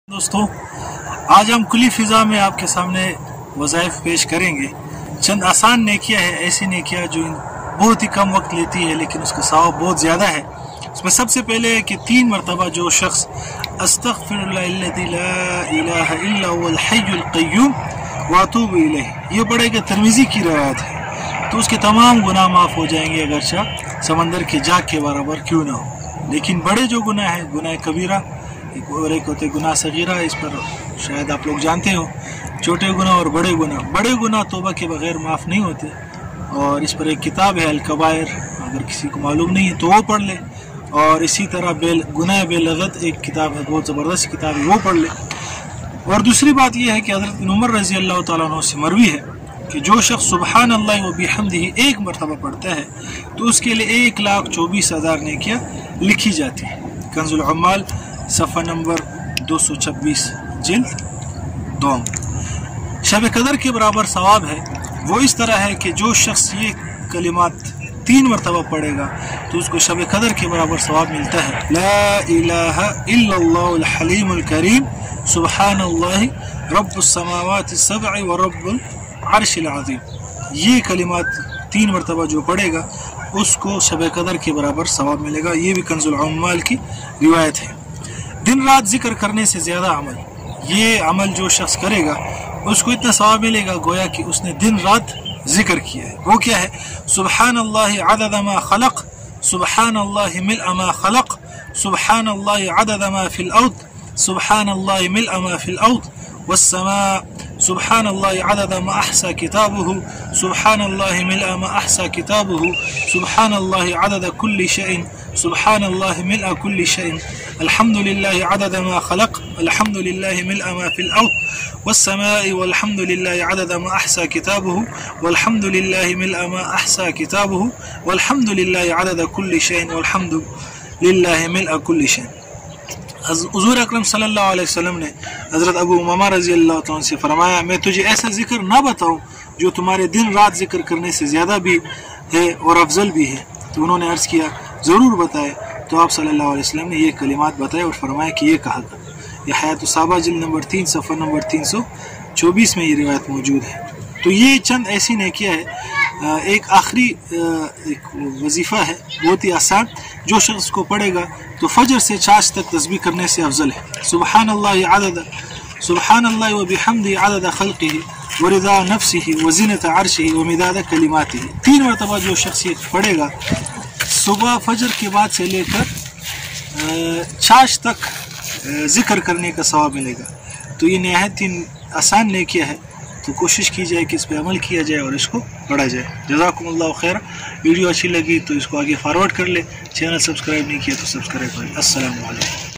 दोस्तों, आज हम खुली फिजा में आपके सामने वज़ाइफ पेश करेंगे। चंद आसान नेकियां है, ऐसी नेकियां जो बहुत ही कम वक्त लेती है लेकिन उसका सवाब बहुत ज़्यादा है। उसमें सबसे पहले है कि 3 मरतबा जो शख्स अस्तग़फिरुल्लाहिल्लज़ी ला इलाहा इल्ला हुवल हय्युल क़य्यूम व अतूबु इलैह, ये बड़े तिरमिज़ी की रिवायत है, तो उसके तमाम गुनाह माफ़ हो जाएंगे, अगरचा समंदर के जाग के बराबर क्यों ना हो। लेकिन बड़े जो गुनाह है, गुनाह कबीरा और एक होते गुनाह सगीरा, इस पर शायद आप लोग जानते हो, छोटे गुनाह और बड़े गुनाह। बड़े गुनाह तौबा के बगैर माफ़ नहीं होते, और इस पर एक किताब है अल-कबाइर, अगर किसी को मालूम नहीं है तो वो पढ़ ले। और इसी तरह गुनाह बेलगत एक किताब है, बहुत ज़बरदस्त किताब है, वो पढ़ ले। और दूसरी बात यह है कि हज़रत इब्न उमर रज़ी अल्लाह तआला अन्हु से मरवी है कि जो शख्स सुबहान अल्लाह व बिहम्दिही 1 मरतबा पढ़ता है तो उसके लिए 1,24,000 नेकियां लिखी जाती है। कंजुल अम्माल सफ़ा नंबर 226 जिल्द 2। शब कदर के बराबर सवाब है वो इस तरह है कि जो शख्स ये कलिमात 3 मरतबा पढ़ेगा तो उसको शब कदर के बराबर सवाब मिलता है। ला इलाहा इल्लल्लाहुल हलीमुल करीम सुबहानल्लाहि रब्बुस समावाति सब'i व रब्बुल अर्शिल अज़ीम। ये कलिमात 3 मरतबा जो पढ़ेगा उसको शब कदर के बराबर सवाब मिलेगा। ये भी कंजुल अम्माल की रिवायत है। दिन रात जिक्र करने से ज़्यादा अमल, ये अमल जो शख्स करेगा उसको इतना सवाब मिलेगा गोया कि उसने दिन रात जिक्र किया है। वो क्या है? सुबहानल्लाहि अदद मा खलक, सुबहानल्लाहि मिल्अ मा खलक, सुबहानल्लाहि अदद मा फिल अर्द, सुबहानल्लाहि मिल्अ मा फिल अर्द वस्समा, सुबहानल्लाहि अदद मा अहसा किताबुहु, सुबहानल्लाहि मिल्अ मा अहसा किताबुहु, सुबहानल्लाहि अदद कुल्ली शैइन, सुबहानल्लाहि मिल्अ कुल्ली शैइन, अल्हम्दुलिल्लाहि अदद मा खलक, अल्हम्दुलिल्लाहि मिल्अ मा फिल अर्द वस्समाइ वल्हम्दुलिल्लाहि अदद मा अहसा किताबुहु, वल्हम्दुलिल्लाहि मिल्अ मा अहसा किताबुहु, वल्हम्दुलिल्लाहि अदद कुल्ली शैइन, वल्हम्दुलिल्लाहि मिल्अ कुल्ली शैइन। हुज़ूर अकरम सल्लल्लाहु अलैहि वसल्लम ने हज़रत अबू उमामा रज़ी अल्लाह तआला से फरमाया, मैं तुझे ऐसा जिक्र ना बताऊं जो तुम्हारे दिन रात जिक्र करने से ज़्यादा भी है और अफजल भी है। तो उन्होंने अर्ज़ किया, ज़रूर बताए। तो आप सल्लल्लाहु अलैहि वसल्लम ने ये कलिमात बताए और फरमाया कि ये कहा था। यह हयात सहाबा जिल्द नंबर 3 सफ़ा नंबर 324 में ये रिवायत मौजूद है। तो ये चंद ऐसी नेकियां है। एक आखिरी एक वजीफ़ा है, बहुत ही आसान, जो शख्स को पढ़ेगा तो फजर से चाश तक तस्बीह करने से अफजल है। सुबहानल्लाहि अदद, सुबहानल्लाहि व बिहम्दिही अदद खल्क़िही व रिज़ा नफ्सिही व ज़ीनत अर्शिही व मिदाद कलिमातिही। 3 मरतबा जो शख्स ये पढ़ेगा सुबह फजर के बाद से लेकर चाश तक जिक्र करने का सवाब मिलेगा। तो ये नहायत ही आसान नेकिया है, तो कोशिश की जाए कि इस पर अमल किया जाए और इसको पढ़ा जाए। जज़ाकुमुल्लाहु खैर। वीडियो अच्छी लगी तो इसको आगे फॉरवर्ड कर ले। चैनल सब्सक्राइब नहीं किया तो सब्सक्राइब कर ले। अस्सलामु अलैकुम।